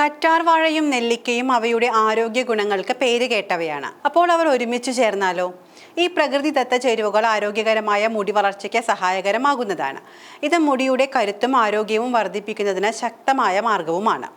കറ്റാർ വാഴയും നെല്ലിക്കയും അവയുടെ ആരോഗ്യ ഗുണങ്ങൾക്ക് പേരുകേട്ടവയാണ്. അപ്പോൾ അവർ ഒരുമിച്ച് ചേർന്നാലോ? ഈ പ്രകൃതിദത്ത ചേരുവകൾ ആരോഗ്യകരമായ മുടി വളർച്ചയ്ക്ക് സഹായകരമാകുന്നതാണ്. ഇത് മുടിയുടെ കരുത്തും ആരോഗ്യവും വർദ്ധിപ്പിക്കുന്നതിന് ശക്തമായ മാർഗവുമാണ്.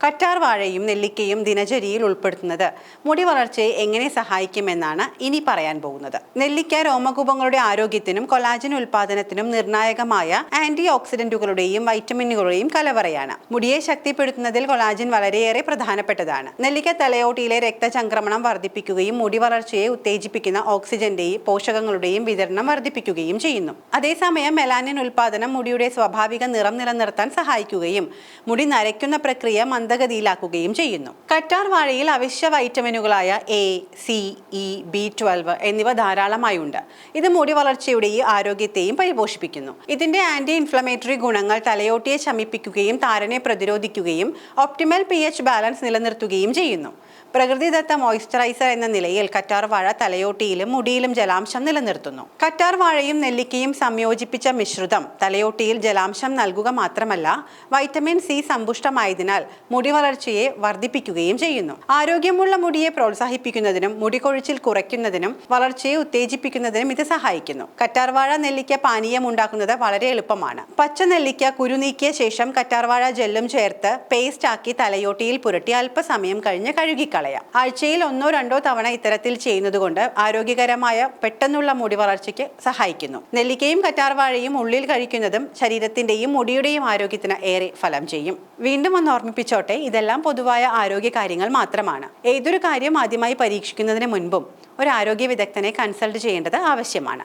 കറ്റാർ വാഴയും നെല്ലിക്കയും ദിനചര്യയിൽ ഉൾപ്പെടുത്തുന്നത് മുടി വളർച്ചയെ എങ്ങനെ സഹായിക്കുമെന്നാണ് ഇനി പറയാൻ പോകുന്നത്. നെല്ലിക്ക രോമകൂപങ്ങളുടെ ആരോഗ്യത്തിനും കൊളാജൻ ഉൽപാദനത്തിനും നിർണായകമായ ആന്റി ഓക്സിഡന്റുകളുടെയും വൈറ്റമിനുകളുടെയും കലവറയാണ്. മുടിയെ ശക്തിപ്പെടുത്തുന്നതിൽ കൊളാജൻ വളരെയേറെ പ്രധാനപ്പെട്ടതാണ്. നെല്ലിക്ക തലയോട്ടിയിലെ രക്തചംക്രമണം വർദ്ധിപ്പിക്കുകയും മുടി വളർച്ചയെ ഉത്തേജിപ്പിക്കുന്ന ഓക്സിജന്റെയും പോഷകങ്ങളുടെയും വിതരണം വർദ്ധിപ്പിക്കുകയും ചെയ്യുന്നു. അതേസമയം മെലാനിൻ ഉൽപാദനം മുടിയുടെ സ്വാഭാവിക നിറം നിലനിർത്താൻ സഹായിക്കുകയും മുടി നരയ്ക്കുന്ന പ്രക്രിയ മന്ദഗതിയിലാക്കുകയും ചെയ്യുന്നു. കറ്റാർ വാഴയിൽ അവശ്യ വൈറ്റമിനുകളായ എ, സി, ഇ, B12 എന്നിവ ധാരാളമായുണ്ട്. ഇത് മുടി വളർച്ചയുടെയും ആരോഗ്യത്തെയും പരിപോഷിപ്പിക്കുന്നു. ഇതിന്റെ ആന്റി ഇൻഫ്ലമേറ്ററി ഗുണങ്ങൾ തലയോട്ടിയെ ശമിപ്പിക്കുകയും താരനെ പ്രതിരോധിക്കുകയും ഒപ്റ്റിമൽ pH ബാലൻസ് നിലനിർത്തുകയും ചെയ്യുന്നു. പ്രകൃതിദത്ത മോയ്സ്ചറൈസർ എന്ന നിലയിൽ കറ്റാർ വാഴ തലയോട്ടിയിലും മുടിയിലും ജലാംശം നിലനിർത്തുന്നു. കറ്റാർ വാഴയും നെല്ലിക്കയും സംയോജിപ്പിച്ച മിശ്രിതം തലയോട്ടിയിൽ ജലാംശം നൽകുക മാത്രമല്ല, വൈറ്റമിൻ സി സമ്പുഷ്ടമായതിനാൽ മുടി വളർച്ചയെ വർദ്ധിപ്പിക്കുകയും ചെയ്യുന്നു. ആരോഗ്യമുള്ള മുടിയെ പ്രോത്സാഹിപ്പിക്കുന്നതിനും മുടി കൊഴിച്ചിൽ കുറയ്ക്കുന്നതിനും വളർച്ചയെ ഉത്തേജിപ്പിക്കുന്നതിനും ഇത് സഹായിക്കുന്നു. കറ്റാർ വാഴ നെല്ലിക്ക പാനീയം ഉണ്ടാക്കുന്നത് വളരെ എളുപ്പമാണ്. പച്ച നെല്ലിക്ക കുരു നീക്കിയ ശേഷം കറ്റാർ വാഴ ജെല്ലും ചേർത്ത് പേസ്റ്റ് ആക്കി തലയോട്ടിയിൽ പുരട്ടി അല്പസമയം കഴിഞ്ഞ് കഴുകിക്കളയാം. ആഴ്ചയിൽ 1-2 തവണ ഇത്തരത്തിൽ ചെയ്യുന്നതുകൊണ്ട് ആരോഗ്യകരമായ പെട്ടെന്നുള്ള മുടി വളർച്ചയ്ക്ക് സഹായിക്കുന്നു. നെല്ലിക്കയും കറ്റാർ വാഴയും ഉള്ളിൽ കഴിക്കുന്നതും ശരീരത്തിന്റെയും മുടിയുടെയും ആരോഗ്യത്തിന് ഏറെ ഫലം ചെയ്യും. വീണ്ടും ഒന്ന് ഓർമ്മിപ്പിച്ചോട്ടെ, ഇതെല്ലാം പൊതുവായ ആരോഗ്യ കാര്യങ്ങൾ മാത്രമാണ്. ഏതൊരു കാര്യം ആദ്യമായി പരീക്ഷിക്കുന്നതിന് മുൻപും ഒരു ആരോഗ്യ വിദഗ്ധനെ കൺസൾട്ട് ചെയ്യേണ്ടത് ആവശ്യമാണ്.